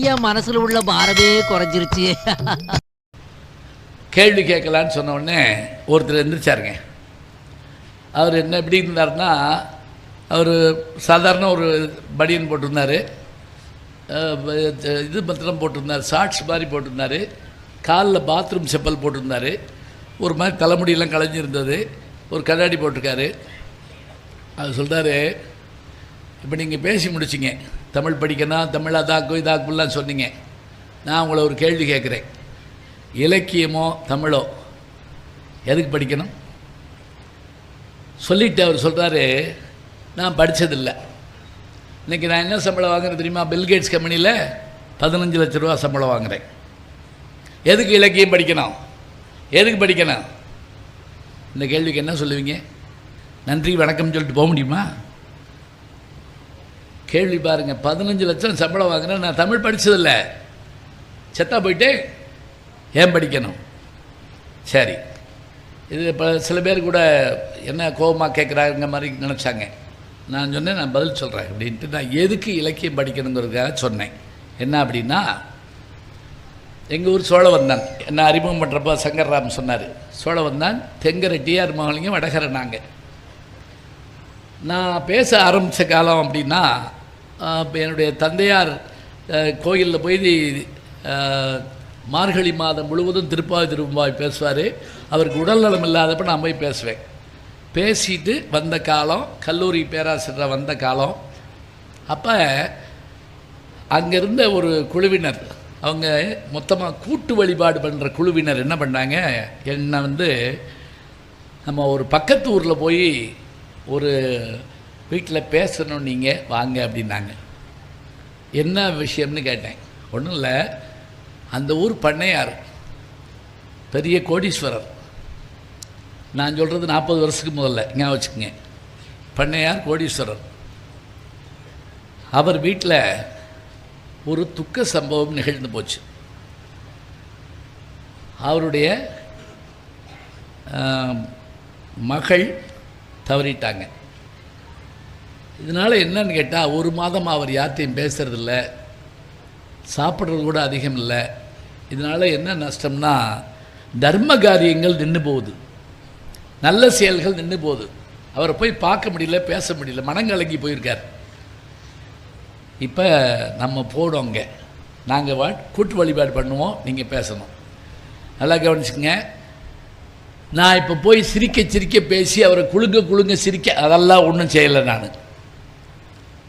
என் மனசுல உள்ள பாரமே குறைஞ்சிருச்சு. கேள்வி கேட்கலான்னு சொன்ன உடனே ஒருத்தர் எந்திரிச்சாருங்க. அவர் என்ன எப்படி இருந்தார்னா, அவர் சாதாரண ஒரு பனியன் போட்டிருந்தார், இது மாத்திரம் போட்டிருந்தார், ஷார்ட்ஸ் மாதிரி போட்டிருந்தார், காலில் பாத்ரூம் செப்பல் போட்டிருந்தார், ஒரு மாதிரி தலைமுடியெல்லாம் கலைஞ்சிருந்தது, ஒரு கண்ணாடி போட்டிருக்காரு. அவர் சொல்கிறாரு, இப்போ நீங்கள் பேசி முடிச்சிங்க, தமிழ் படிக்கணும், தமிழ் அதாக்கும் இதாக்குலாம் சொன்னீங்க. நான் உங்களை ஒரு கேள்வி கேட்குறேன், இலக்கியமோ தமிழோ எதுக்கு படிக்கணும்? சொல்லிவிட்டு அவர் சொல்கிறாரு, நான் படித்ததில்லை. இன்றைக்கி நான் என்ன சம்பளம் வாங்குறேன் தெரியுமா? பில்கேட்ஸ் கம்பெனியில் 15 லட்ச ரூபா சம்பளம் வாங்குகிறேன். எதுக்கு இலக்கியம் படிக்கணும்? எதுக்கு படிக்கணும்? இந்த கேள்விக்கு என்ன சொல்லுவீங்க? நன்றி வணக்கம் சொல்லிட்டு போக முடியுமா? கேள்வி பாருங்கள், 15 லட்சம் சம்பளம் வாங்குறேன், நான் தமிழ் படித்ததில்லை, செத்தா போயிட்டு ஏன் படிக்கணும்? சரி, இது இப்போ சில பேர் கூட என்ன கோபமாக கேட்குறாங்க மாதிரி நினச்சாங்க. நான் சொன்னேன், நான் பதில் சொல்கிறேன் அப்படின்ட்டு. நான் எதுக்கு இலக்கியம் படிக்கணுங்கிறதுக்காக சொன்னேன். என்ன அப்படின்னா, எங்கள் ஊர் சோழவந்தான் என்ன அறிமுகம் பண்ணுறப்போ சங்கர்ராம் சொன்னார், சோழவந்தான் தெங்கரை டிஆர் மகாலிங்கம் வடகரை. நான் பேச ஆரம்பித்த காலம் அப்படின்னா, என்னுடைய தந்தையார் கோயிலில் போய் மார்கழி மாதம் முழுவதும் திருப்பாய் பேசுவார். அவருக்கு உடல் நலம் இல்லாதப்போ நான் போய் பேசுவேன். பேசிட்டு வந்த காலம், கல்லூரி பேராசிரியர் வந்த காலம். அப்போ அங்கேருந்த ஒரு குழுவினர், அவங்க மொத்தமாக கூட்டு வழிபாடு பண்ணுற குழுவினர் என்ன பண்ணாங்க, என்னை நம்ம ஒரு பக்கத்து ஊரில் போய் ஒரு வீட்டில் பேசணும், நீங்கள் வாங்க அப்படின்னாங்க. என்ன விஷயம்னு கேட்டேன். ஒன்றும் இல்லை, அந்த ஊர் பண்ணையார் பெரிய கோடீஸ்வரர். நான் சொல்கிறது 40 வருஷத்துக்கு முதல்ல, ஞாபகம் வச்சுக்கோங்க. பண்ணையார் கோடீஸ்வரர். அவர் வீட்டில் ஒரு துக்க சம்பவம் நிகழ்ந்து போச்சு. அவருடைய மகள் தவறிட்டாங்க. இதனால் என்னன்னு கேட்டால், ஒரு மாதம் அவர் யார்த்தையும் பேசுகிறதில்ல, சாப்பிட்றது கூட அதிகம் இல்லை. இதனால் என்ன நஷ்டம்னா, தர்ம காரியங்கள் நின்று போகுது, நல்ல செயல்கள் நின்று போகுது. அவரை போய் பார்க்க முடியல, பேச முடியல, மனங்கலங்கி போயிருக்கார். இப்போ நம்ம போடுவோங்க, நாங்கள் கூட்டு வழிபாடு பண்ணுவோம், நீங்கள் பேசணும். நல்லா கவனிச்சுங்க. நான் இப்போ போய் சிரிக்க சிரிக்க பேசி அவரை குலுங்க சிரிக்க அதெல்லாம் ஒன்றும் செய்யலை.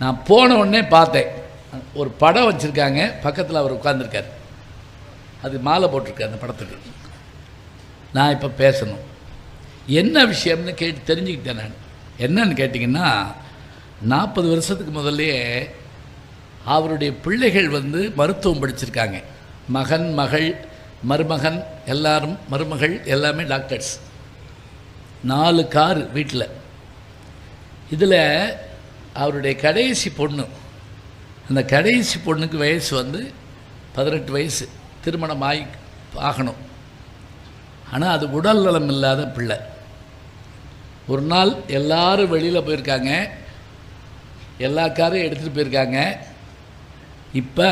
நான் போன உடனே பார்த்தேன், ஒரு படம் வச்சுருக்காங்க, பக்கத்தில் அவர் உட்கார்ந்துருக்கார், அது மாலை போட்டிருக்கார் அந்த படத்துக்கு. நான் இப்போ பேசணும், என்ன விஷயம்னு கேட்டு தெரிஞ்சுக்கிட்டேன். நான் என்னன்னு கேட்டிங்கன்னா, 40 வருஷத்துக்கு முதல்லே அவருடைய பிள்ளைகள் மருத்துவம் படிச்சிருக்காங்க. மகன், மகள், மருமகன் எல்லாரும், மருமகள் எல்லாமே டாக்டர்ஸ். 4 காரு வீட்டில். இதில் அவருடைய கடைசி பொண்ணு, அந்த கடைசி பொண்ணுக்கு வயசு 18 வயசு, திருமணம் ஆகணும். ஆனால் அது உடல் நலம் இல்லாத பிள்ளை. ஒரு நாள் எல்லாரும் வெளியில் போயிருக்காங்க, எல்லா காரையும் எடுத்துகிட்டு போயிருக்காங்க. இப்போ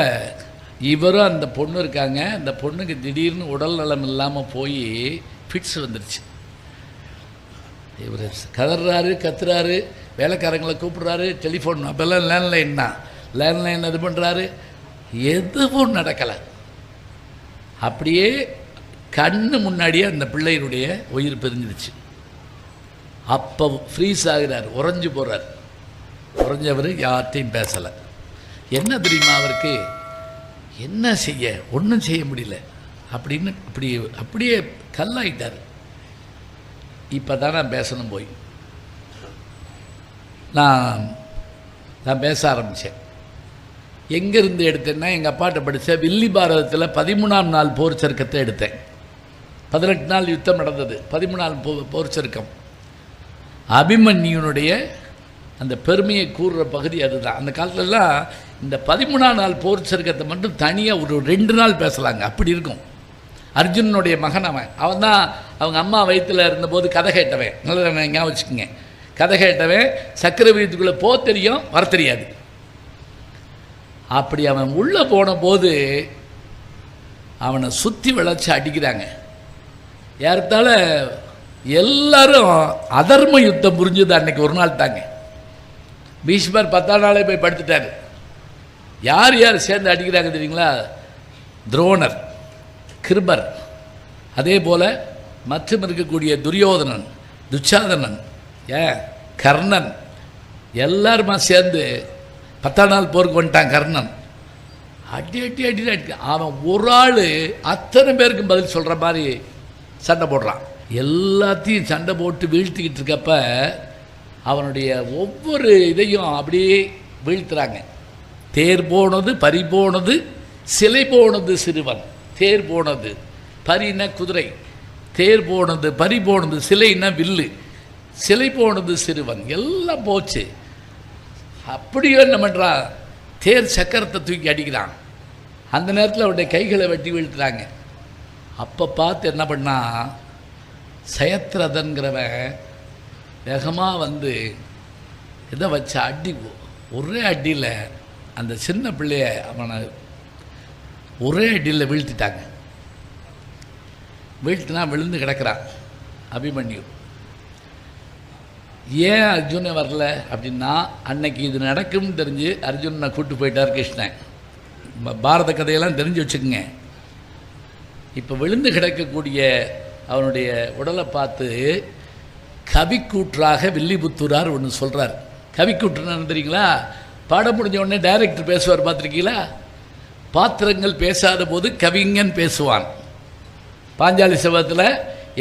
இவரும் அந்த பொண்ணு இருக்காங்க. அந்த பொண்ணுக்கு திடீர்னு உடல் நலம் இல்லாமல் போய் ஃபிட்ஸ் வந்துருச்சு. இவர் கதறாரு, கத்துறாரு, வேலைக்காரங்களை கூப்பிட்றாரு, டெலிஃபோன் அப்போல்லாம் லேண்ட்லைன் இது பண்ணுறாரு, எதுவும் நடக்கலை. அப்படியே கண்ணு முன்னாடியே அந்த பிள்ளையினுடைய உயிர் பிரிஞ்சிருச்சு. அப்போ ஃப்ரீஸ் ஆகிறார், உறைஞ்சு போகிறார். உறைஞ்சவர் யார்கிட்டையும் பேசலை. என்ன தெரியுமா அவருக்கு, என்ன செய்ய, ஒன்றும் செய்ய முடியல அப்படின்னு அப்படியே கல்லாயிட்டார். இப்போ தான் நான் பேசணும். போய் நான் பேச ஆரம்பித்தேன். எங்கேருந்து எடுத்தேன்னா, எங்கள் அப்பாட்ட படித்த வில்லி பாரதத்தில் 13ஆம் நாள் போர் சருக்கத்தை எடுத்தேன். 18 நாள் யுத்தம் நடந்தது, 13ஆம் போர் சருக்கம். அபிமன்யுனுடைய அந்த பெருமையை கூறுற பகுதி அதுதான். அந்த காலத்துலலாம் இந்த 13ஆம் நாள் போர் சருக்கத்தை மட்டும் தனியாக ஒரு 2 நாள் பேசலாங்க, அப்படி இருக்கும். அர்ஜுனனுடைய மகன் அவன் தான் அவங்க அம்மா வயிற்றில் இருந்தபோது கதை கேட்டவன். நல்லா ஞாபகம் வச்சுக்கோங்க. கதை கேட்டவன் சக்கர வீட்டுக்குள்ளே தெரியும், வர தெரியாது. அப்படி அவன் உள்ளே போன போது அவனை சுற்றி வளைச்சி அடிக்கிறாங்க. ஏறத்தாழ எல்லாரும் அதர்ம யுத்தம் புரிஞ்சுது. அன்னைக்கு ஒரு நாள் தாங்க. பீஷ்மர் 10ஆம் நாளே போய் படுத்துட்டார். யார் யார் சேர்ந்து அடிக்கிறாங்க தெரியுங்களா? துரோணர், கிருபர், அதே போல் மற்றும் இருக்கக்கூடிய துரியோதனன், துச்சாதனன், கர்ணன் எல்லாருமா சேர்ந்து 10ஆம் நாள் போருக்கு வந்துட்டான். கர்ணன் அடி அடி அடி அடி. அவன் ஒரு ஆள் அத்தனை பேருக்கும் பதில் சொல்கிற மாதிரி சண்டை போடுறான். எல்லாத்தையும் சண்டை போட்டு வீழ்த்திக்கிட்டு இருக்கப்ப அவனுடைய ஒவ்வொரு இதையும் அப்படியே வீழ்த்துறாங்க. தேர் போனது, பறி போனது, சிலை போனது சிறுவன். தேர் போனது, பரின குதிரை, தேர் போனது, பறி போனது, சிலைன்னா வில்லு, சிலை போனது சிறுவன், எல்லாம் போச்சு. அப்படியே என்ன பண்ணுறான்? தேர் சக்கரத்தை தூக்கி அடிக்கிறான். அந்த நேரத்தில் அவருடைய கைகளை வெட்டி வீழ்த்துறாங்க. அப்போ பார்த்து என்ன பண்ணா, சயத்ரதன்கிறவன் வேகமாக வந்து இதை வச்ச அடி, ஒரே அடியில் அந்த சின்ன பிள்ளைய அவனை ஒரே அடியில் வீழ்த்திட்டாங்க. வீழ்த்தினா விழுந்து கிடக்கிறான் அபிமன்யு. ஏன் அர்ஜுனை வரல அப்படின்னா, அன்னைக்கு இது நடக்கும்னு தெரிஞ்சு அர்ஜுனை கூப்பிட்டு போயிட்டார் கிருஷ்ணன். பாரத கதையெல்லாம் தெரிஞ்சு வச்சுக்கோங்க. இப்போ விழுந்து கிடக்கக்கூடிய அவனுடைய உடலை பார்த்து கவிக்கூற்றாக வில்லிபுத்தூரார் ஒன்று சொல்கிறார். கவிக்கூற்றுன்னு தெரியுங்களா? பாடம் முடிஞ்ச உடனே டைரக்டர் பேசுவார், பார்த்துருக்கீங்களா? பாத்திரங்கள் பேசாத போது கவிஞன் பேசுவான். பாஞ்சாலி சபதத்தில்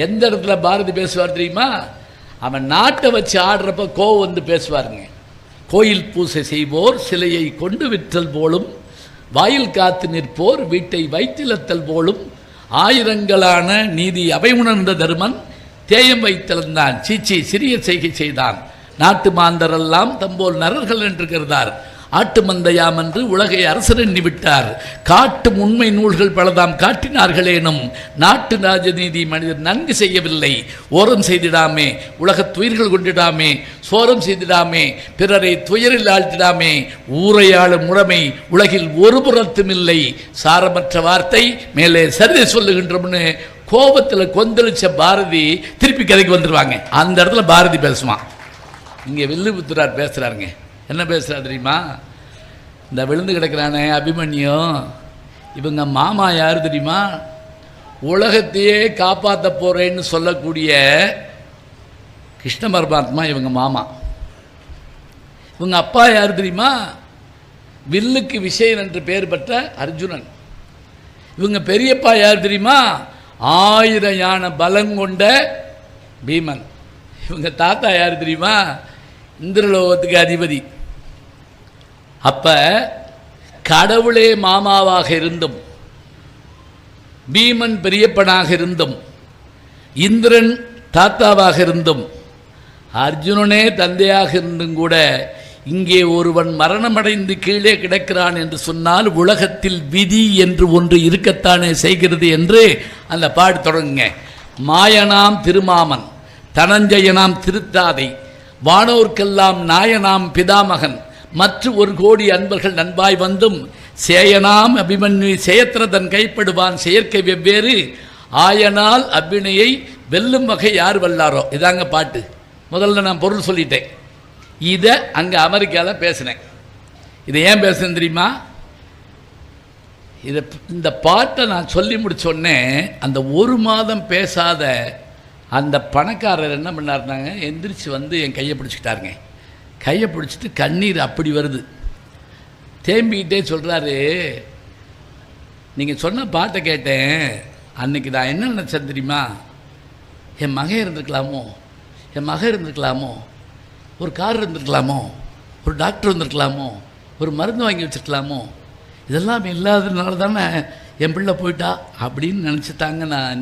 எந்த இடத்துல பாரதி பேசுவார் தெரியுமா? அவன் நாட்டை வச்சு ஆடுறப்ப கோவம் வந்து பேசுவாருங்க. கோயில் பூசை செய்வோர் சிலையை கொண்டு விற்றல் போலும், வாயில் காத்து நிற்போர் வீட்டை வைத்திலத்தல் போலும், ஆயிரங்களான நீதி அவை உணர்ந்த தருமன் தேயம் வைத்திருந்தான், சீச்சி சிறிய செய்கை செய்தான், நாட்டு மாந்தரெல்லாம் தம்போல் நரர்கள் என்று கருதார், ஆட்டு மந்தையாம் என்று உலகை அரசர் எண்ணி விட்டார், காட்டும் உண்மை நூல்கள் பலதாம் காட்டினார்களேனும் நாட்டு ராஜநீதி மனிதர் நன்கு செய்யவில்லை, ஓரம் செய்திடாமே உலகத் துயிர்கள் கொண்டிடாமே, சோரம் செய்திடாமே பிறரை துயரில் ஆழ்த்திடாமே, ஊரையாளும் முறைமை உலகில் ஒரு புறத்தும் இல்லை, சாரமற்ற வார்த்தை மேலே சரிதை சொல்லுகின்றோம்னு கோபத்தில் கொந்தளிச்ச பாரதி திருப்பி கதைக்கு வந்துடுவாங்க. அந்த இடத்துல பாரதி பேசுவான். இங்கே வில்லிபுத்தூரார் பேசுகிறாருங்க. என்ன பேசுகிறா தெரியுமா? இந்த விழுந்து கிடக்கிறானே அபிமன்யு, இவங்க மாமா யார் தெரியுமா? உலகத்தையே காப்பாற்ற போகிறேன்னு சொல்லக்கூடிய கிருஷ்ண பரமாத்மா இவங்க மாமா. இவங்க அப்பா யார் தெரியுமா? வில்லுக்கு விஷயன் என்று பெயர் பெற்ற அர்ஜுனன். இவங்க பெரியப்பா யார் தெரியுமா? 1000 யானை பலங்கொண்ட பீமன். இவங்க தாத்தா யார் தெரியுமா? இந்திரலோகத்துக்கு அதிபதி. அப்ப கடவுளே மாமாவாக இருந்தும், பீமன் பெரியப்பனாக இருந்தும், இந்திரன் தாத்தாவாக இருந்தும், அர்ஜுனனே தந்தையாக இருந்தும் கூட இங்கே ஒருவன் மரணமடைந்து கீழே கிடக்கிறான் என்று சொன்னால் உலகத்தில் விதி என்று ஒன்று இருக்கத்தானே செய்கிறது என்று அந்த பாடு தொடங்குங்க. மாயனாம் திருமாமன், தனஞ்சயனாம் திருத்தாதை, வானோர்க்கெல்லாம் நாயனாம் பிதாமகன், மற்ற 1 கோடி அன்பர்கள் நண்பாய் வந்தும், சேயனாம் அபிமன்யு செயத்ரதன் கைப்படுவான் செயற்கை வெவ்வேறு, ஆயனால் அபிநயை வெல்லும் வகை யார் வல்லாரோ. இதாங்க பாட்டு. முதல்ல நான் பொருள் சொல்லிட்டேன். இதை அங்கே அமெரிக்காவில் பேசினேன். இதை ஏன் பேசுனேன் தெரியுமா? இந்த பாட்டை நான் சொல்லி முடிச்சோடனே அந்த 1 மாதம் பேசாத அந்த பணக்காரர் என்ன பண்ணாருனாங்க, எந்திரிச்சு வந்து என் கையை பிடிச்சிக்கிட்டாருங்க. கையை பிடிச்சிட்டு கண்ணீர் அப்படி வருது. தேம்பிக்கிட்டே சொல்கிறாரு, நீங்கள் சொன்ன பாட்டை கேட்டேன், அன்றைக்கி நான் என்ன நினச்சேன் தெரியுமா? என் மகன் இருந்திருக்கலாமோ, என் மகன் இருந்திருக்கலாமோ, ஒரு கார் இருந்திருக்கலாமோ, ஒரு டாக்டர் இருந்திருக்கலாமோ, ஒரு மருந்து வாங்கி வச்சுருக்கலாமோ, இதெல்லாம் இல்லாததுனால தானே என் பிள்ளை போயிட்டா அப்படின்னு நினச்சிட்டாங்க. நான்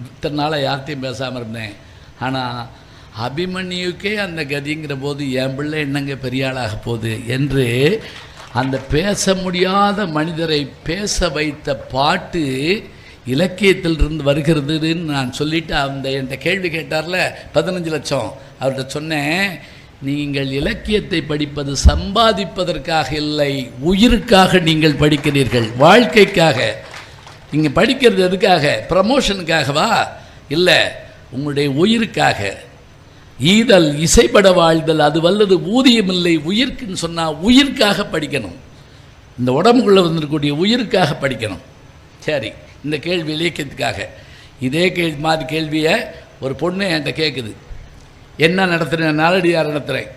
இத்தனை நாளாக யார்கிட்டையும் பேசாமல் இருந்தேன். ஆனால் அபிமன்யுக்கே அந்த கதிங்கிற போது என் பிள்ளை என்னங்க பெரிய ஆளாக போகுது என்று அந்த பேச முடியாத மனிதரை பேச வைத்த பாட்டு இலக்கியத்திலிருந்து வருகிறதுன்னு நான் சொல்லிவிட்டு அந்த என்கிட்ட கேள்வி கேட்டார்ல 15 லட்சம், அவர்கிட்ட சொன்னேன், நீங்கள் இலக்கியத்தை படிப்பது சம்பாதிப்பதற்காக இல்லை, உயிருக்காக நீங்கள் படிக்கிறீர்கள், வாழ்க்கைக்காக. நீங்கள் படிக்கிறது எதுக்காக? ப்ரமோஷனுக்காகவா? இல்லை, உங்களுடைய உயிருக்காக. ஈதல் இசைப்பட வாழ்தல் அது வல்லது ஊதியமில்லை உயிர்க்குன்னு சொன்னால் உயிருக்காக படிக்கணும். இந்த உடம்புக்குள்ளே வந்துருக்கக்கூடிய உயிருக்காக படிக்கணும். சரி, இந்த கேள்வி இலக்கியத்துக்காக. இதே மாதிரி கேள்வியை ஒரு பொண்ணு என்கிட்ட கேட்குது. என்ன நடத்துகிறேன்? நாலடியார் நடத்துகிறேன்.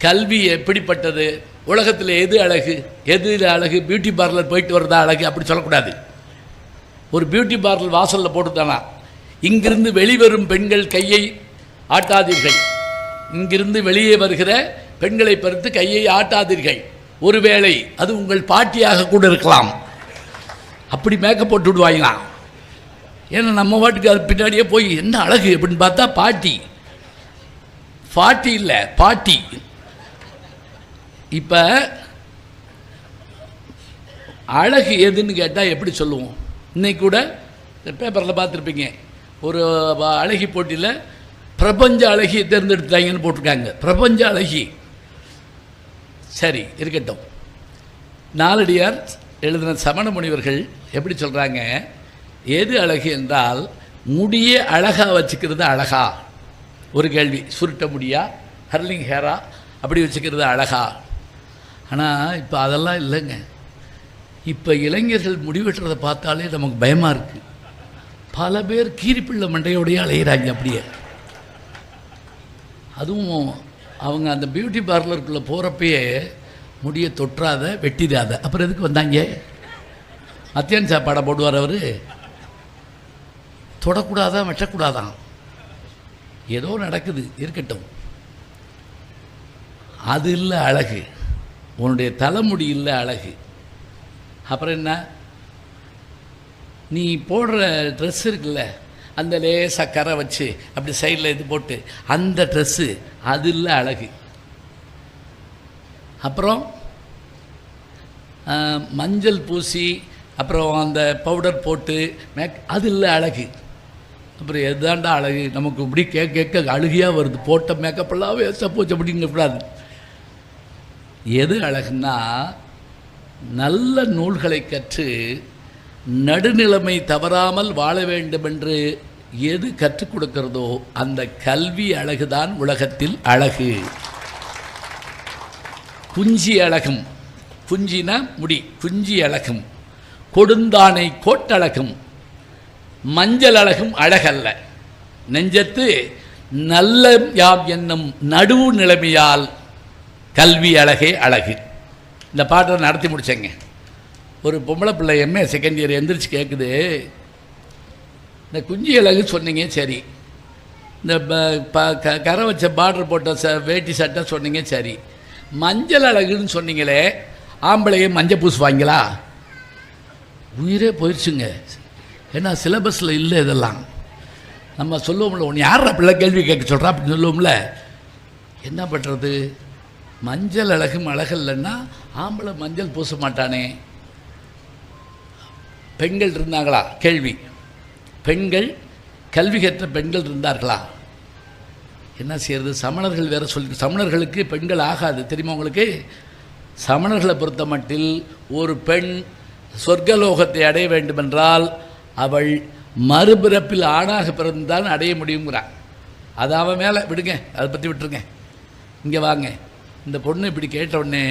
கல்வி எப்படிப்பட்டது? உலகத்தில் எது அழகு, எது அழகு? பியூட்டி பார்லர் போயிட்டு வரதா அழகு? அப்படி சொல்லக்கூடாது. ஒரு பியூட்டி பார்லர் வாசலில் போட்டுத்தானா, இங்கிருந்து வெளிவரும் பெண்கள் கையை ஆட்டாதீர்கள், இங்கிருந்து வெளியே வருகிற பெண்களை பொறுத்து கையை ஆட்டாதீர்கள், ஒருவேளை அது உங்கள் பாட்டியாக கூட இருக்கலாம். அப்படி மேக்கப் போட்டு விடுவாங்களாம். ஏன்னா நம்ம வாட்டுக்கு அது பின்னாடியே போய் என்ன அழகு அப்படின்னு பார்த்தா பாட்டி. பாட்டி இல்லை, பாட்டி. இப்போ அழகு எதுன்னு கேட்டால் எப்படி சொல்லுவோம்? இன்னைக்கு கூட பேப்பரில் பார்த்துருப்பீங்க, ஒரு அழகி போட்டியில் பிரபஞ்ச அழகியை தேர்ந்தெடுத்தாங்கன்னு போட்டிருக்காங்க. பிரபஞ்ச அழகி. சரி, இருக்கட்டும். நாலடியார் எழுதின சமண முனிவர்கள் எப்படி சொல்கிறாங்க? எது அழகு என்றால் முடிய அழகாக வச்சுக்கிறது அழகா? ஒரு கேள்வி. சுருட்ட முடியா, ஹர்லிங் ஹேரா அப்படி வச்சுக்கிறது அழகா? ஆனால் இப்போ அதெல்லாம் இல்லைங்க. இப்போ இளைஞர்கள் முடிவெட்டுறதை பார்த்தாலே நமக்கு பயமாக இருக்குது. பல பேர் கீரிப்பிள்ளை மண்டையோடையே அலையிறாங்க அப்படியே. அதுவும் அவங்க அந்த பியூட்டி பார்லருக்குள்ளே போகிறப்பயே முடியை தொற்றாத, வெட்டிடாத. அப்புறம் எதுக்கு வந்தாங்க? மத்தியான சாப்பாடை போடுவார் அவர். தொடக்கூடாதான், வெட்டக்கூடாதான், ஏதோ நடக்குது, இருக்கட்டும். அது இல்லை அழகு. உன்னுடைய தலைமுடி இல்லை அழகு. அப்புறம் என்ன? நீ போடுற ட்ரெஸ் இருக்குல்ல, அந்த லேசாக கரை வச்சு அப்படி சைடில் இது போட்டு அந்த ட்ரெஸ்ஸு, அது இல்லை அழகு. அப்புறம் மஞ்சள் பூசி அப்புறம் அந்த பவுடர் போட்டு அது இல்லை அழகு. அப்புறம் எதாண்டா அழகு? நமக்கு இப்படி கேட்க அழுகியாக வருது. போட்ட மேக்கப்பெல்லாம் வேஸ்ட்டாக போச்சு அப்படிங்கக்கூடாது. எது அழகுன்னா, நல்ல நூல்களை கற்று நடுநிலைமை தவறாமல் வாழ வேண்டும் என்று எது கற்றுக் கொடுக்கிறதோ அந்த கல்வி அழகுதான் உலகத்தில் அழகு. குஞ்சி அழகும், குஞ்சினா முடி, குஞ்சி அழகும், கொடுந்தானை கோட்டழகும், மஞ்சள் அழகும் அழகல்ல. நெஞ்சத்து நல்ல யாம் என்னும் நடுவு நிலைமையால் கல்வி அழகே அழகு. இந்த பாட்டை நடத்தி முடித்தேங்க. ஒரு பொம்பளை பிள்ளை எம்ஏ செகண்ட் இயர் எந்திரிச்சு கேட்குது, இந்த குஞ்சி அழகு சொன்னீங்க சரி, இந்த கரை வச்ச பார்டர் போட்ட வேட்டி சட்டை சொன்னீங்க சரி, மஞ்சள் அழகுன்னு சொன்னீங்களே, ஆம்பளையே மஞ்சள் பூசுவாங்களா? உயிரே போயிடுச்சுங்க. ஏன்னா சிலபஸில் இல்லை இதெல்லாம். நம்ம சொல்லுவோம்ல, ஒன்று யார் பிள்ளை கேள்வி கேட்க சொல்கிறா அப்படின்னு சொல்லுவோம்ல. என்ன பண்ணுறது? மஞ்சள் அழகும் அழகல்லைன்னா ஆம்பளை மஞ்சள் பூச மாட்டானே. பெண்கள் இருந்தாங்களா? கேள்வி. பெண்கள், கல்வி கற்ற பெண்கள் இருந்தார்களா? என்ன செய்யறது? சமணர்கள் வேறு சொல்லி, சமணர்களுக்கு பெண்கள் ஆகாது தெரியுமா உங்களுக்கு? சமணர்களை பொறுத்த மட்டில் ஒரு பெண் சொர்க்கலோகத்தை அடைய வேண்டுமென்றால் அவள் மறுபிறப்பில் ஆணாக பிறந்தால் அடைய முடியுங்கிறான். அது அவன் மேலே விடுங்க, அதை பற்றி விட்டுருங்க. இங்கே வாங்க. இந்த பொண்ணு இப்படி கேட்டவுடனே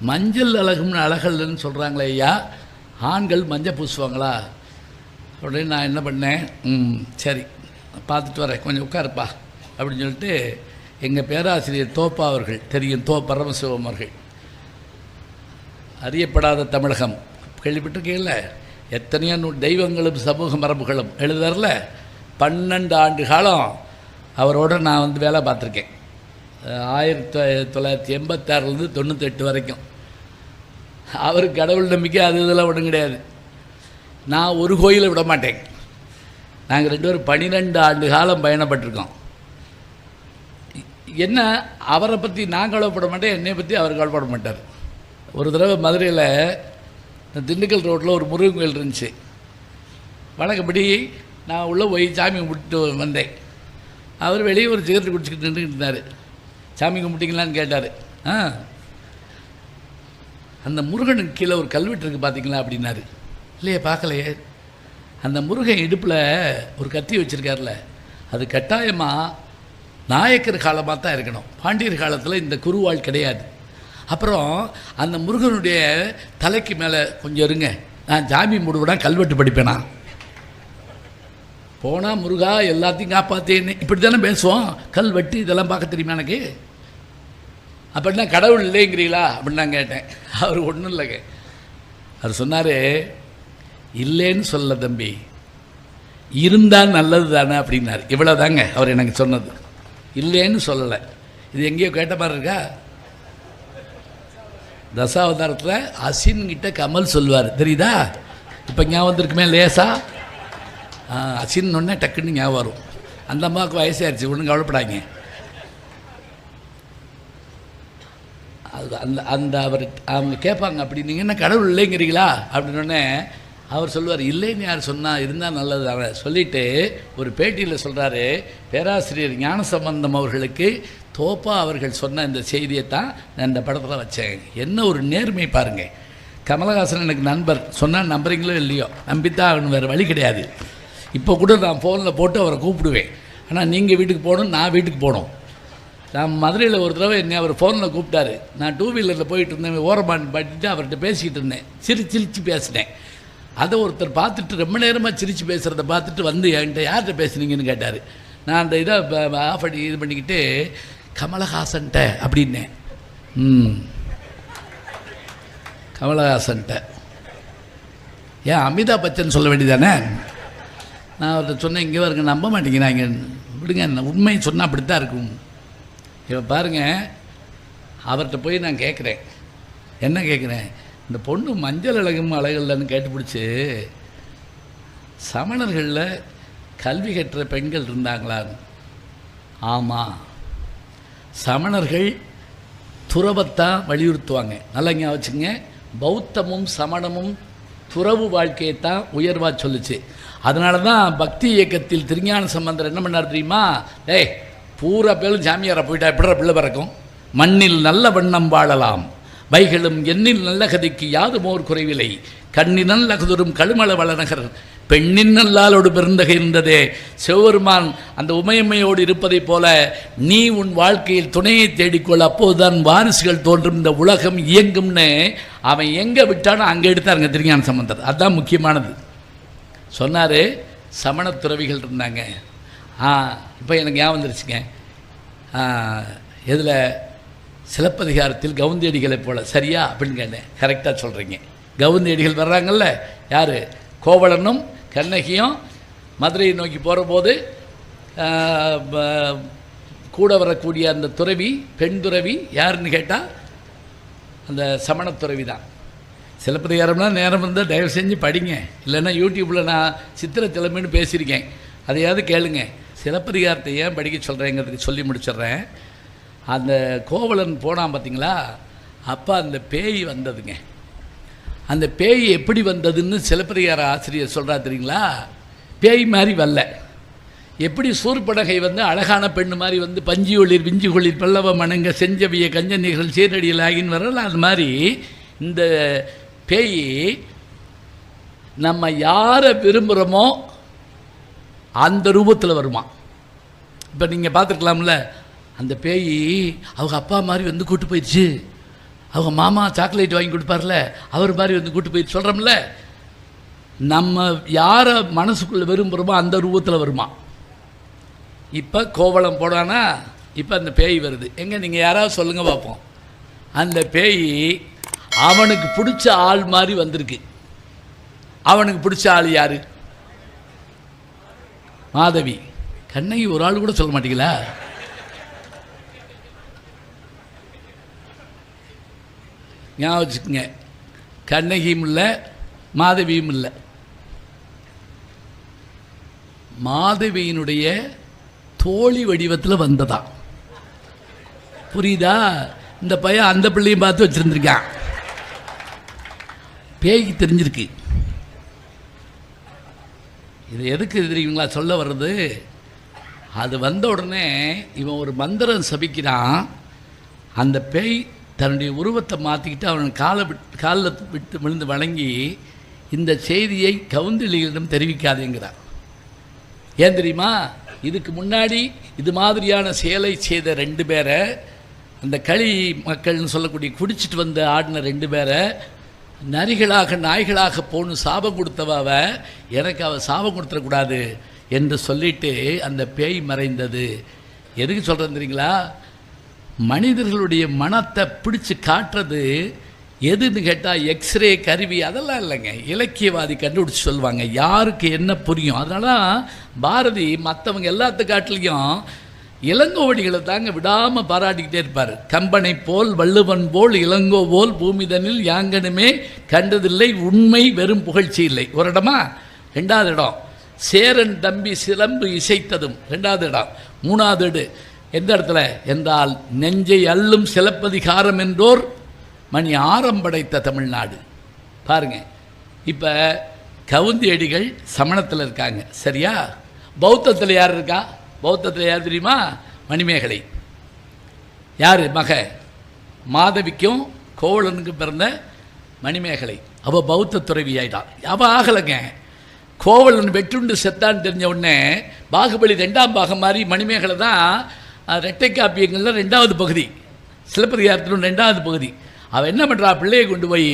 மஞ்சள் அழகும்னு அழகல்லன்னு சொல்கிறாங்களே ஐயா, ஆண்கள் மஞ்சள் பூசுவாங்களா? உடனே நான் என்ன பண்ணேன், சரி பார்த்துட்டு வரேன், கொஞ்சம் உட்காருப்பா அப்படின்னு சொல்லிட்டு எங்கள் பேராசிரியர் தோப்பா அவர்கள், தெரியும், பரமசிவம் அவர்கள், அறியப்படாத தமிழகம் கேள்விப்பட்டிருக்கீங்கள, எத்தனையோ தெய்வங்களும் சமூக மரபுகளும் எழுதுறல, 12 ஆண்டு காலம் அவரோட நான் வந்து வேலை பார்த்துருக்கேன். 1986 98 வரைக்கும். அவர் கடவுள் நம்பிக்கை அது இதெல்லாம் ஒன்றும் கிடையாது. நான் ஒரு கோயிலை விட மாட்டேன். நாங்கள் 2 பேரும் 12 ஆண்டு காலம் பயணப்பட்டிருக்கோம். என்ன, அவரை பற்றி நான் கவலைப்பட மாட்டேன், என்னை பற்றி அவர் கவலைப்பட மாட்டார். ஒரு தடவை மதுரையில் திண்டுக்கல் ரோட்டில் ஒரு முருகன் கோயில் இருந்துச்சு. வழக்கப்படி நான் உள்ளே போய் சாமி கும்பிட்டு வந்தேன். அவர் வெளியே ஒரு சிகரெட் குடிச்சிக்கிட்டு நின்றுக்கிட்டு இருந்தார். சாமி கும்பிட்டீங்களான்னு கேட்டார். அந்த முருகனுக்கு கீழே ஒரு கல்வெட்டு இருக்குது பார்த்தீங்களா அப்படின்னாரு. இல்லையே பார்க்கலையே. அந்த முருகன் இடுப்பில் ஒரு கத்தி வச்சுருக்கார்ல, அது கட்டாயமாக நாயக்கர் காலமாக தான் இருக்கணும். பாண்டியர் காலத்தில் இந்த குருவாள் கிடையாது. அப்புறம் அந்த முருகனுடைய தலைக்கு மேலே கொஞ்சம் இருங்க, நான் ஜாமி மூடுவிடா கல்வெட்டு படிப்பேனா. போனால் முருகா எல்லாத்தையும் காப்பாற்றேன்னு இப்படி தானே பேசுவோம். கல்வெட்டு இதெல்லாம் பார்க்க தெரியுமா எனக்கு? அப்படின்னா கடவுள் இல்லைங்கிறீங்களா அப்படின்னு நான் கேட்டேன். அவர் ஒன்றும் இல்லைங்க. அவர் சொன்னார், இல்லைன்னு சொல்ல தம்பி, இருந்தால் நல்லது தானே அப்படின்னாரு. இவ்வளோ தாங்க அவர் எனக்கு சொன்னது. இல்லைன்னு சொல்லலை. இது எங்கேயோ கேட்ட மாதிரி இருக்கா? தசாவதாரத்தில் அசின்கிட்ட கமல் சொல்லுவார் தெரியுதா? இப்போ ஞாபகம் வந்திருக்குமே லேசா. அசின் ஒன்றே டக்குன்னு ஞாபகம் வரும். அந்த அம்மாவுக்கு வயசாகிடுச்சு, ஒன்றும் கவலைப்படாங்க. அது அந்த அவர் அவங்க கேட்பாங்க, அப்படி நீங்கள் என்ன கடவுள் இல்லைங்கிறீங்களா அப்படின்னோடனே அவர் சொல்லுவார், இல்லைன்னு யார் சொன்னால் இருந்தால் நல்லது தானே சொல்லிவிட்டு ஒரு பேட்டியில் சொல்கிறாரு, பேராசிரியர் ஞானசம்பந்தம் அவர்களுக்கு தோப்பா அவர்கள் சொன்ன இந்த செய்தியை தான் நான் இந்த படத்தில் வச்சேன். என்ன ஒரு நேர்மை பாருங்கள். கமலஹாசன் எனக்கு நண்பர், சொன்னால் நம்புறீங்களோ இல்லையோ, நம்பித்தான் ஆகணும், வேறு வழி கிடையாது. இப்போ கூட நான் ஃபோனில் போட்டு அவரை கூப்பிடுவேன். ஆனால் நீங்கள் வீட்டுக்கு போகணும், நான் வீட்டுக்கு போகணும். நான் மதுரையில் ஒரு தடவை என்னை அவர் ஃபோனில் கூப்பிட்டாரு. நான் 2 வீலரில் போயிட்டு இருந்தேன், ஓரமான் பாட்டிட்டு அவர்கிட்ட பேசிக்கிட்டு இருந்தேன். சிரிச்சு பேசினேன். அதை ஒருத்தர் பார்த்துட்டு ரொம்ப நேரமாக சிரித்து பேசுகிறத பார்த்துட்டு வந்து என்கிட்ட யார்கிட்ட பேசுனீங்கன்னு கேட்டார். நான் அந்த இதை ஆஃப் பண்ணி இது பண்ணிக்கிட்டு கமலஹாசன்ட்ட அப்படின்னேன். கமலஹாசன்ட்ட ஏன் அமிதாப் பச்சன் சொல்ல வேண்டியதானே? நான் அவர்கிட்ட சொன்னேன், இங்கே வருங்க நம்ப மாட்டேங்கிறாங்க, விடுங்க, உண்மையை சொன்னால் அப்படி தான் இருக்கும். இப்போ பாருங்கள், அவர்கிட்ட போய் நான் கேட்குறேன், என்ன கேட்குறேன், இந்த பொண்ணு மஞ்சள் அழகும் அழகில்லன்னு கேட்டுப்பிடிச்சி சமணர்களில் கல்வி கற்ற பெண்கள் இருந்தாங்களான்னு. ஆமாம், சமணர்கள் துறவத்தான் வலியுறுத்துவாங்க. நல்லா ஞாபகம் வச்சுங்க. பௌத்தமும் சமணமும் துறவு வாழ்க்கையை தான் உயர்வாக சொல்லுச்சு. அதனால தான் பக்தி இயக்கத்தில் திருஞான சம்பந்தர் என்ன பண்ணார் தெரியுமா? பூரா பேரும் ஜாமியாரை போயிட்டா எப்படிற பிள்ளை பிறக்கும்? மண்ணில் நல்ல வண்ணம் வாழலாம், வைகளும் எண்ணில் நல்ல கதிக்கு யாதுமோர் குறைவில்லை, கண்ணினல் அகுதுரும் கழுமள வளநகர் பெண்ணின் நல்லாலோடு பெருந்தகை இருந்ததே. சிவபெருமான் அந்த உமையம்மையோடு இருப்பதைப் போல நீ உன் வாழ்க்கையில் துணையை தேடிக்கொள், அப்போதுதான் வாரிசுகள் தோன்றும், இந்த உலகம் இயங்கும்னு அவன் எங்கே விட்டானோ அங்கே எடுத்தாருங்க திருஞான சம்பந்தர். அதுதான் முக்கியமானது சொன்னார். சமண துறவிகள் இருந்தாங்க. இப்போ எனக்கு ஞாபகம் வந்துருச்சுங்க. எதில்? சிலப்பதிகாரத்தில் கவுந்தேடிகளை போல. சரியா அப்படின்னு கேட்டேன். கரெக்டாக சொல்கிறீங்க. கவுந்தேடிகள் வர்றாங்கல்ல, யார்? கோவலனும் கண்ணகியும் மதுரையை நோக்கி போகிற போது கூட வரக்கூடிய அந்த துறவி, பெண் துறவி யாருன்னு கேட்டால் அந்த சமண துறவி தான். சிலப்பதிகாரம்னா நேரம் இருந்தால் தயவு செஞ்சு படிங்க, இல்லைன்னா யூடியூப்பில் நான் சித்திரத்திலமைன்னு பேசியிருக்கேன், அதையாவது கேளுங்க. சிலப்பதிகாரத்தை ஏன் படிக்க சொல்கிறேங்கிறதுக்கு சொல்லி முடிச்சிடுறேன். அந்த கோவலன் போனான் பார்த்தீங்களா, அப்போ அந்த பேய் வந்ததுங்க. அந்த பேய் எப்படி வந்ததுன்னு சிலப்பதிகார ஆசிரியர் சொல்கிறா தெரியுங்களா? பேய் மாதிரி வரல. எப்படி சூர்படகை வந்து அழகான பெண்ணு மாதிரி வந்து பஞ்சி ஒளிர் விஞ்சி கொளிர் பல்லவ மணங்க செஞ்சவிய கஞ்ச நிகழ் சீரடியில் ஆகின்னு வரல, அது மாதிரி இந்த பேய் நம்ம யாரை விரும்புகிறோமோ அந்த ரூபத்தில் வருமா. இப்போ நீங்கள் பார்த்துருக்கலாம்ல, அந்த பேய் அவங்க அப்பா மாதிரி வந்து கூட்டு போயிடுச்சு, அவங்க மாமா சாக்லேட் வாங்கி கொடுப்பார்ல அவர் மாதிரி வந்து கூட்டு போயிடுச்சு சொல்கிறோம்ல. நம்ம யாரை மனசுக்குள்ளே விரும்புகிறோமோ அந்த ரூபத்தில் வருமா. இப்போ கோவலம் போடானா இப்போ அந்த பேய் வருது. எங்கே நீங்கள் யாராவது சொல்லுங்கள் பார்ப்போம். அந்த பேய் அவனுக்கு பிடிச்ச ஆள் மாதிரி வந்திருக்கு. அவனுக்கு பிடிச்ச ஆள் யார்? மாதவி. கண்ணகி ஒரு ஆள் கூட சொல்ல மாட்டீங்களா? ஞாபகம் வச்சுக்கோங்க, கண்ணகியும் இல்லை மாதவியும் இல்லை. மாதவியினுடைய தோழி வடிவத்தில் வந்ததா. புரியுதா? இந்த பையன் அந்த பிள்ளையும் பார்த்து வச்சுருந்துருக்கான். பேய்க்கு தெரிஞ்சிருக்கு. இது எதுக்கு தெரியுங்களா சொல்ல வர்றது? அது வந்த உடனே இவன் ஒரு மந்திரம் சபிக்கிறான். அந்த பேய் தன்னுடைய உருவத்தை மாற்றிக்கிட்டு அவன் காலில் விட்டு விழுந்து வணங்கி இந்த செய்தியை கவுந்தளிகளிடம் தெரிவிக்காதேங்கிறார். ஏன் தெரியுமா? இதுக்கு முன்னாடி இது மாதிரியான செயலை செய்த 2 பேரை, அந்த களி மக்கள்னு சொல்லக்கூடிய குடிச்சிட்டு வந்த ஆடின 2 பேரை நரிகளாக நாய்களாக போன்னு சாபம் கொடுத்தவாவ எனக்கு அவள் சாபம் கொடுத்துடக்கூடாது என்று சொல்லிட்டு அந்த பேய் மறைந்தது. எதுக்கு சொல்கிறேன் தெரியுங்களா? மனிதர்களுடைய மனத்தை பிடிச்சி காட்டுறது எதுன்னு கேட்டால் எக்ஸ்ரே கருவி அதெல்லாம் இல்லைங்க. இலக்கியவாதி கண்டுபிடிச்சி சொல்லுவாங்க யாருக்கு என்ன புரியும். அதனால தான் பாரதி மற்றவங்க எல்லாத்து காட்டிலையும் இளங்கோவடிகளை தாங்க விடாமல் பாராட்டிக்கிட்டே இருப்பார். கம்பனை போல் வள்ளுவன் போல் இளங்கோ போல் பூமிதனில் யாங்கனுமே கண்டதில்லை உண்மை வெறும் புகழ்ச்சி இல்லை. ஒரு இடமா. 2வது இடம் சேரன் தம்பி சிலம்பு இசைத்ததும் 2வது இடம். 3வது இடு எந்த இடத்துல என்றால் நெஞ்சை அள்ளும் சிலப்பதிகாரம் என்றோர் மணி ஆரம்படைத்த தமிழ்நாடு. பாருங்க, இப்போ கவுந்தியடிகள் சமணத்தில் இருக்காங்க, சரியா? பௌத்தத்தில் யார் இருக்கா? பௌத்தத்தில் யார் தெரியுமா? மணிமேகலை. யார் மக? மாதவிக்கும் கோவலனுக்கு பிறந்த மணிமேகலை. அவள் பௌத்த துறவி ஆயிட்டான். அவள் ஆகலைங்க. கோவலன் வெட்டுண்டு செத்தான்னு தெரிஞ்ச உடனே பாகுபலி 2ஆம் பாகம் மாதிரி மணிமேகலை தான் இரட்டை காப்பியங்களில் 2வது பகுதி, சிலப்பதிகாரத்திலும் 2வது பகுதி. அவள் என்ன பண்ணுறா? பிள்ளையை கொண்டு போய்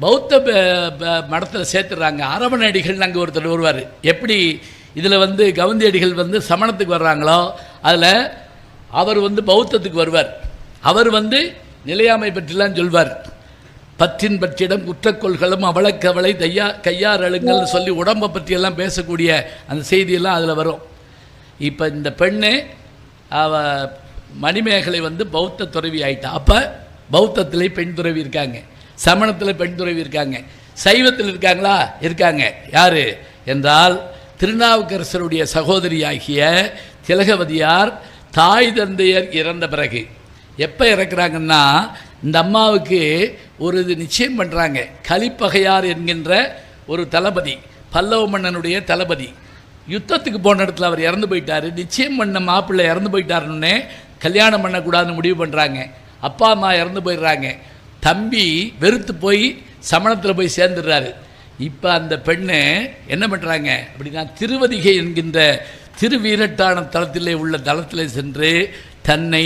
பௌத்த மடத்தில் சேர்த்துடுறாங்க. அரவணடிகள் அங்கே ஒருத்தர் வருவார். எப்படி இதில் கவுந்தியடிகள் சமணத்துக்கு வர்றாங்களோ அதில் அவர் பௌத்தத்துக்கு வருவார். அவர் நிலையாமை பற்றிலாம் சொல்வார். பற்றின் பற்றிடம் குற்றக்கொள்களும் அவளக்கவளை கையார் அழுங்கள்னு சொல்லி உடம்பை பற்றியெல்லாம் பேசக்கூடிய அந்த செய்தியெல்லாம் அதில் வரும். இப்போ இந்த பெண்ணு அவ மணிமேகலை பௌத்த துறவி ஆயிட்டா. அப்போ பௌத்தத்திலே பெண் துறவி இருக்காங்க, சமணத்தில் பெண் துறவி இருக்காங்க, சைவத்தில் இருக்காங்களா? இருக்காங்க. யார் என்றால் திருநாவுக்கரசருடைய சகோதரியாகிய திலகவதியார் தாய் தந்தையர் இறந்த பிறகு எப்போ இறக்குறாங்கன்னா, இந்த அம்மாவுக்கு ஒரு இது நிச்சயம் பண்ணுறாங்க. கலிப்பகையார் என்கின்ற ஒரு தளபதி, பல்லவ மன்னனுடைய தளபதி, யுத்தத்துக்கு போன இடத்துல அவர் இறந்து போயிட்டார். நிச்சயம் பண்ண மாப்பிள்ளை இறந்து போயிட்டாருன்னே கல்யாணம் பண்ணக்கூடாதுன்னு முடிவு பண்ணுறாங்க. அப்பா அம்மா இறந்து போயிடுறாங்க. தம்பி வெறுத்து போய் சமணத்தில் போய் சேர்ந்துடுறாரு. இப்போ அந்த பெண்ணு என்ன பண்ணுறாங்க அப்படின்னா, திருவதிகை என்கின்ற திருவீரட்டான தளத்திலே உள்ள தளத்தில் சென்று தன்னை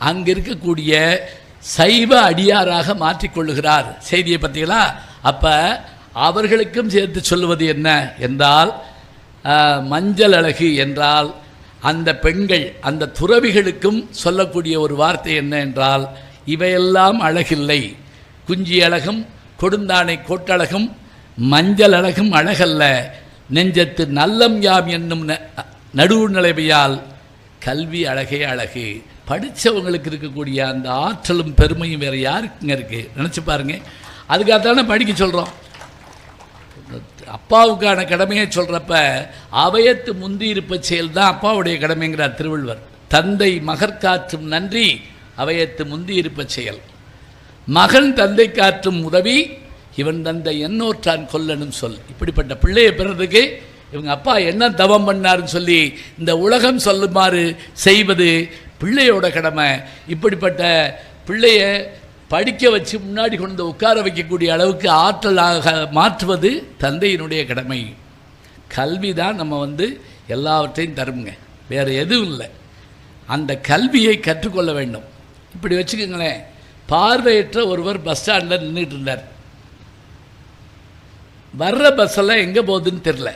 அங்கே இருக்கக்கூடிய சைவ அடியாராக மாற்றிக்கொள்ளுகிறார். செய்தியை பார்த்தீங்களா? அப்போ அவர்களுக்கும் சேர்த்து சொல்லுவது என்ன என்றால், மஞ்சள் அழகு என்றால் அந்த பெண்கள் அந்த துறவிகளுக்கும் சொல்லக்கூடிய ஒரு வார்த்தை என்ன என்றால், இவையெல்லாம் அழகில்லை, குஞ்சி அழகும் கொடுந்தானை கோட்டழகும் மஞ்சள் அழகும் அழகல்ல, நெஞ்சத்து நல்லம் யாம் என்னும் நடுவு நிலைமையால் கல்வி அழகே அழகு. படித்தவங்களுக்கு இருக்கக்கூடிய அந்த ஆற்றலும் பெருமையும் வேறு யாருக்குங்க இருக்குது? நினச்சி பாருங்கள். அதுக்காகத்தானே படிக்க சொல்கிறோம். அப்பாவுக்கான கடமையை சொல்கிறப்ப அவையத்து முந்தி இருப்ப செயல் தான் அப்பாவுடைய கடமைங்கிறார் திருவள்ளுவர். தந்தை மகற்காற்றும் நன்றி அவையத்து முந்தி இருப்ப செயல். மகன் தந்தை காற்றும் உதவி இவன் தந்தை என்னோற்றான் கொல்லனும் சொல். இப்படிப்பட்ட பிள்ளையை பெறதுக்கு இவங்க அப்பா என்ன தவம் பண்ணாருன்னு சொல்லி இந்த உலகம் சொல்லுமாறு செய்வது பிள்ளையோட கடமை. இப்படிப்பட்ட பிள்ளைய படிக்க வச்சு முன்னாடி கொண்டு உட்கார வைக்கக்கூடிய அளவுக்கு ஆற்றலாக மாற்றுவது தந்தையினுடைய கடமை. கல்வி தான் நம்ம எல்லாவற்றையும் தருங்க, வேறு எதுவும் இல்லை. அந்த கல்வியை கற்றுக்கொள்ள வேண்டும். இப்படி வச்சுக்கோங்களேன், பார்வையற்ற ஒருவர் பஸ் ஸ்டாண்டில் நின்றுட்டு இருந்தார். வர்ற பஸ்ஸெல்லாம் எங்கே போகுதுன்னு தெரில,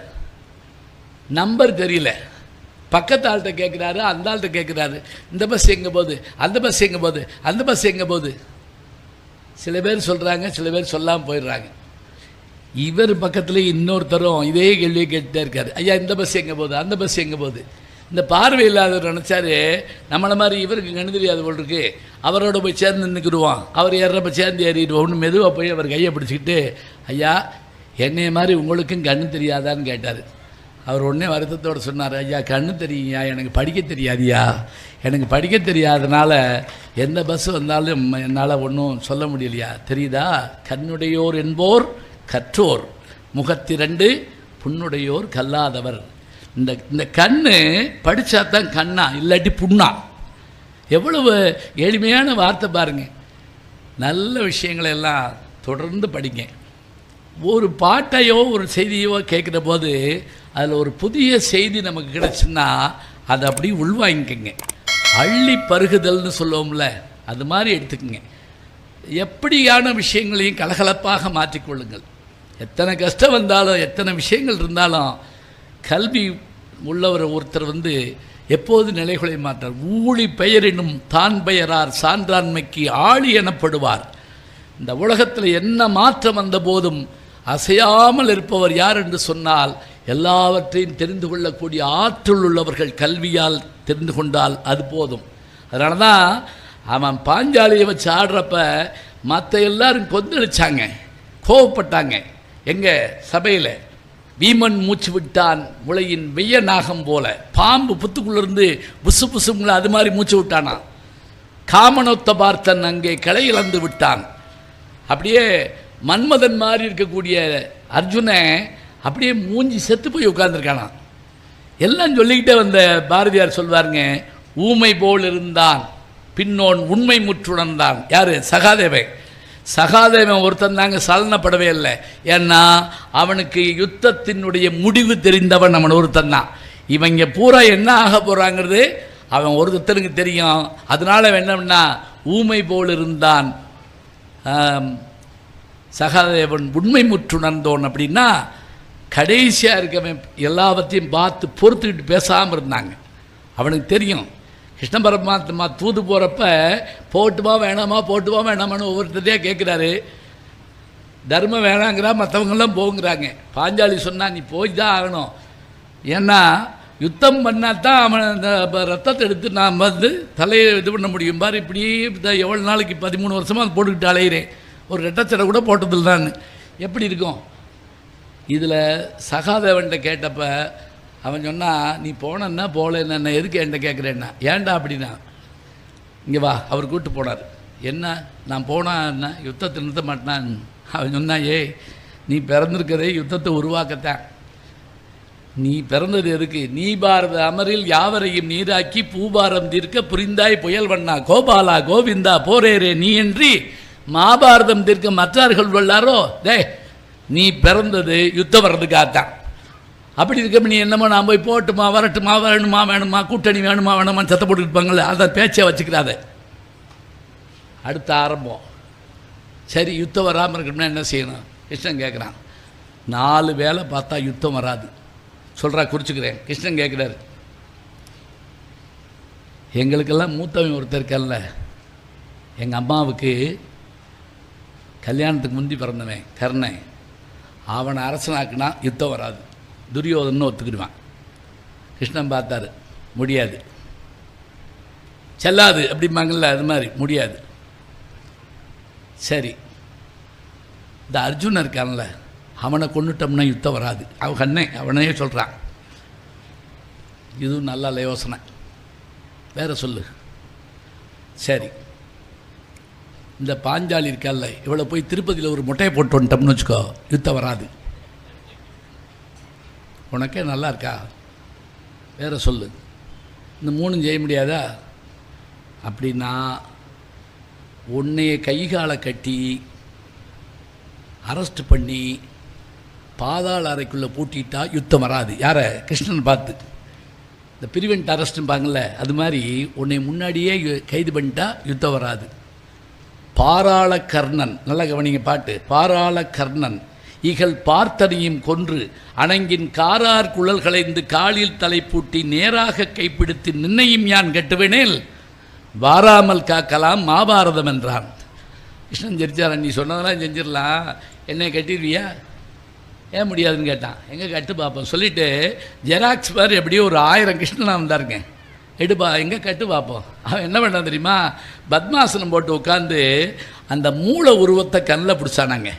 நம்பர் தெரியல. பக்கத்து ஆள்கிட்ட கேட்குறாரு, அந்த ஆள்கிட்ட கேட்குறாரு, இந்த பஸ் எங்கே போகுது, அந்த பஸ் எங்கே போகுது, அந்த பஸ் எங்கே போகுது. சில பேர் சொல்கிறாங்க, சில பேர் சொல்லாமல் போயிடுறாங்க. இவர் பக்கத்தில் இன்னொருத்தரும் இதே கேள்வியை கேட்டுகிட்டே இருக்கார். ஐயா இந்த பஸ் எங்கே போகுது, அந்த பஸ் எங்கே போகுது. இந்த பார்வை இல்லாதவர் நினச்சாரு நம்மளை மாதிரி இவருக்கு கண்ணு தெரியாது போல் இருக்கு, அவரோட போய் சேர்ந்து நின்றுக்குருவான், அவர் ஏறுறப்ப சேர்ந்து ஏறிடுவோம். ஒன்று மெதுவாக போய் அவர் கையை பிடிச்சிக்கிட்டு, ஐயா என்னைய மாதிரி உங்களுக்கும் கண்ணு தெரியாதான்னு கேட்டார். அவர் உடனே வருத்தத்தோடு சொன்னார், ஐயா கண்ணு தெரியுங்கய்யா, எனக்கு படிக்க தெரியாதியா, எனக்கு படிக்க தெரியாதனால எந்த பஸ் வந்தாலும் என்னால் ஒன்றும் சொல்ல முடியலையா, தெரியுதா? கண்ணுடையோர் என்போர் கற்றோர், முகத்திரண்டு புண்ணுடையோர் கல்லாதவர். இந்த கண்ணு படித்தா தான் கண்ணா, இல்லாட்டி புண்ணா. எவ்வளவு எளிமையான வார்த்தை பாருங்க. நல்ல விஷயங்களை எல்லாம் தொடர்ந்து படிங்க. ஒரு பாட்டையோ ஒரு செய்தியோ கேட்குற போது அதில் ஒரு புதிய செய்தி நமக்கு கிடச்சுன்னா அதை அப்படி உள்வாங்கிக்கங்க. அள்ளி பருகுதல்னு சொல்லுவோம்ல, அது மாதிரி எடுத்துக்கங்க. எப்படியான விஷயங்களையும் கலகலப்பாக மாற்றிக்கொள்ளுங்கள். எத்தனை கஷ்டம் வந்தாலும் எத்தனை விஷயங்கள் இருந்தாலும் கல்வி உள்ளவர் ஒருத்தர் எப்போது நிலைகளை மாற்றார். ஊழி பெயரினும் தான் பெயரார் சான்றாண்மைக்கு ஆளி எனப்படுவார். இந்த உலகத்தில் என்ன மாற்றம் வந்த போதும் அசையாமல் இருப்பவர் யார் என்று சொன்னால் எல்லாவற்றையும் தெரிந்து கொள்ளக்கூடிய ஆற்றல் உள்ளவர்கள் கல்வியால் தெரிந்து கொண்டால் அது போதும். அதனால தான் அவன் பாஞ்சாலியை வச்சு ஆடுறப்ப மற்ற எல்லாரும் கொந்தளிச்சாங்க, கோவப்பட்டாங்க. எங்கள் சபையில் வீமன் மூச்சு விட்டான் முளையின் வெய்ய நாகம் போல, பாம்பு புத்துக்குள்ளேருந்து புசு புசுங்கள அது மாதிரி மூச்சு விட்டானா. காமனொத்த பார்த்தன் அங்கே கிளை இழந்து விட்டான். அப்படியே மன்மதன் மாதிரி இருக்கக்கூடிய அர்ஜுனை அப்படியே மூஞ்சி செத்து போய் உட்கார்ந்துருக்கானா. எல்லாம் சொல்லிக்கிட்டே வந்த பாரதியார் சொல்வாருங்க, ஊமை போல் இருந்தான் பின்னோன் உண்மை முற்றுணர்ந்தான். யார்? சகாதேவன். சகாதேவன் ஒருத்தன் தாங்க சலனப்படவே இல்லை. ஏன்னா அவனுக்கு யுத்தத்தினுடைய முடிவு தெரிந்தவன் அவன் ஒருத்தன் தான். இவங்க பூரா என்ன ஆக போகிறாங்கிறது அவன் ஒருத்தனுக்கு தெரியும். அதனால் அவன் என்னன்னா ஊமை போல் இருந்தான் சகாதேவன் உண்மை முற்றுணர்ந்தோன். அப்படின்னா கடைசியாக இருக்கவன் எல்லாவற்றையும் பார்த்து பொறுத்துக்கிட்டு பேசாமல் இருந்தாங்க. அவனுக்கு தெரியும். கிருஷ்ண பரமாத்மா தூது போகிறப்ப போட்டுமா வேணாமா போட்டுமா வேணாமான்னு ஒவ்வொருத்தரையாக கேட்குறாரு. தர்மம் வேணாங்கிறா, மற்றவங்கெல்லாம் போங்கிறாங்க. பாஞ்சாலி சொன்னால் நீ போய் தான் ஆகணும். ஏன்னா யுத்தம் பண்ணால் தான் அவன் அந்த ரத்தத்தை எடுத்து நான் தலையை இது பண்ண முடியும். பாரு இப்படி எவ்வளோ நாளைக்கு 13 வருஷமாக அது போட்டுக்கிட்டு அலையிறேன், ஒரு ரெட்டச்சடை கூட போட்டதில்லை நான், எப்படி இருக்கும்? இதில் சகாதேவன்கிட்ட கேட்டப்ப அவன் சொன்னால் நீ போனன்னா போகலன்னா என்ன எதுக்கு என்கிட்ட கேட்குறேன்னா, ஏன்டா அப்படின்னா இங்கே வா. அவர் கூப்பிட்டு போனார். என்ன நான் போனான்னா யுத்தத்தை நிறுத்த மாட்டேனான். அவன் சொன்னான், ஏய் நீ பிறந்திருக்கிறதே யுத்தத்தை உருவாக்கத்தான். நீ பிறந்தது எதுக்கு? நீ பாரத அமரில் யாவரையும் நீராக்கி பூபாரம் தீர்க்க புரிந்தாய் புயல் வண்ணா கோபாலா கோவிந்தா போரேரே நீ என்று மாபாரதம் தீர்க்க மற்றார்கள் வல்லாரோ. டே நீ பிறந்தது யுத்தம் வர்றதுக்காகத்தான். அப்படி இருக்க நீ என்னமோ நான் போய் போட்டுமா வரட்டுமா வேணுமா வேணுமா கூட்டணி வேணுமா வேணுமா சத்த போட்டுருப்பாங்களே, அதை பேச்சை வச்சுக்கிறாத. அடுத்த ஆரம்பம். சரி யுத்தம் வராமல் இருக்கணும்னா என்ன செய்யணும்? கிருஷ்ணன் கேட்குறான். 4 வேலை பார்த்தா யுத்தம் வராது சொல்கிறா, குறிச்சுக்கிறேன். கிருஷ்ணன் கேட்குறாரு, எங்களுக்கெல்லாம் மூத்தவன் ஒருத்தர் இருக்கல்ல, எங்கள் அம்மாவுக்கு கல்யாணத்துக்கு முந்தி பிறந்தவன் கர்ணன், அவனை அரசனாக்குனா யுத்தம் வராது, துரியோதனன்னு ஒத்துக்கிடுவான். கிருஷ்ணன் பார்த்தாரு, முடியாது, செல்லாது அப்படிம்பாங்கள்ல, அது மாதிரி முடியாது. சரி இந்த அர்ஜுனன் இருக்கான்ல, அவனை கொண்டுட்டோம்னா யுத்தம் வராது. அவன் கண்ணே அவனையே சொல்கிறான். இதுவும் நல்ல யோசனை, வேறு சொல்லு. சரி இந்த பாஞ்சாலி இருக்கால, இவளை போய் திருப்பதியில் ஒரு மொட்டையை போட்டு வந்துட்டோம்னு வச்சுக்கோ, யுத்தம் வராது. உனக்கே நல்லா இருக்கா? வேறு சொல்லு. இந்த 3 செய்ய முடியாதா? அப்படின்னா உன்னைய கைகாலை கட்டி அரெஸ்ட் பண்ணி பாதாள அறைக்குள்ளே பூட்டிட்டா யுத்தம் வராது. யாரை? கிருஷ்ணன் பார்த்து. இந்த பிரிவென்ட் அரெஸ்ட்டும்பாங்கள்ல, அது மாதிரி உன்னை முன்னாடியே கைது பண்ணிட்டா யுத்தம் வராது. பாராள கர்ணன், நல்லா கவனிங்க பாட்டு. பாராள கர்ணன் இகழ் பார்த்தனையும் கொன்று அணங்கின் காரார் குழல் களைந்து காலில் தலை பூட்டி நேராக கைப்பிடித்து நின்னையும் யான் கட்டுவேனேல் வாராமல் காக்கலாம் மாபாரதம் என்றான். கிருஷ்ணன் ஜெரிச்சாரன், நீ சொன்னதெல்லாம் செஞ்சிடலாம், என்னை கட்டிடுவியா? ஏன் முடியாதுன்னு கேட்டான். எங்கே கட்டு பார்ப்போம் சொல்லிவிட்டு ஜெராக்ஸ் பார் எப்படியோ ஒரு 1000 கிருஷ்ணனாக வந்தாருங்க, எடுப்பா எங்கே கட்டு பார்ப்போம். அவன் என்ன பண்ணான் தெரியுமா? பத்மாசனம் போட்டு உட்காந்து அந்த மூளை உருவத்தை கண்ணில் பிடிச்சானாங்க.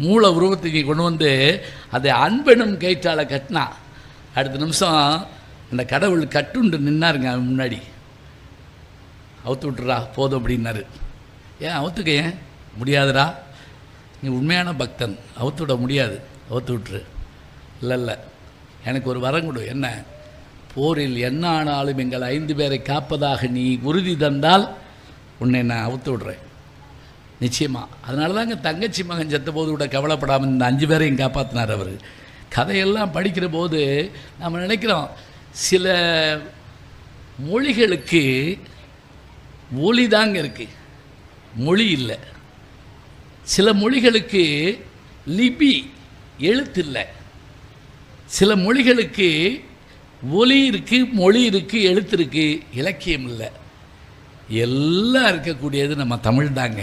மூளை உருவத்துக்கு கொண்டு வந்து அதை அன்பெனும் கயிற்றால் கட்டினான். அடுத்த நிமிஷம் அந்த கடவுள் கட்டுண்டு நின்னாருங்க அவன் முன்னாடி. அவுத்து விட்டுறா போதும் அப்படின்னாரு. ஏன் அவுத்துக்க? ஏன் முடியாதுடா, நீ உண்மையான பக்தன், அவுத்து விட முடியாது, அவுத்து விட்டுரு. இல்லை எனக்கு ஒரு வரம் கொடு. என்ன? போரில் என்ன ஆனாலும் எங்கள் 5 பேரை காப்பதாக நீ உறுதி தந்தால் உன்னை நான் அவுத்து விடுறேன் நிச்சயமாக. அதனால தாங்க தங்கச்சி மகன் செத்த போது கூட கவலைப்படாமல் இந்த 5 பேரையும் காப்பாற்றினார் அவர். கதையெல்லாம் படிக்கிற போது நம்ம நினைக்கிறோம் சில மொழிகளுக்கு ஒலி தாங்க இருக்குது, மொழி இல்லை. சில மொழிகளுக்கு லிபி எழுத்து இல்லை. சில மொழிகளுக்கு ஒலி இருக்குது, மொழி இருக்குது, எழுத்து இருக்குது, இலக்கியம் இல்லை. எல்லாம் இருக்கக்கூடியது நம்ம தமிழ் தாங்க.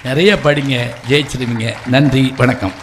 நிறைய படிங்க, ஜெயிச்சிருவீங்க. நன்றி, வணக்கம்.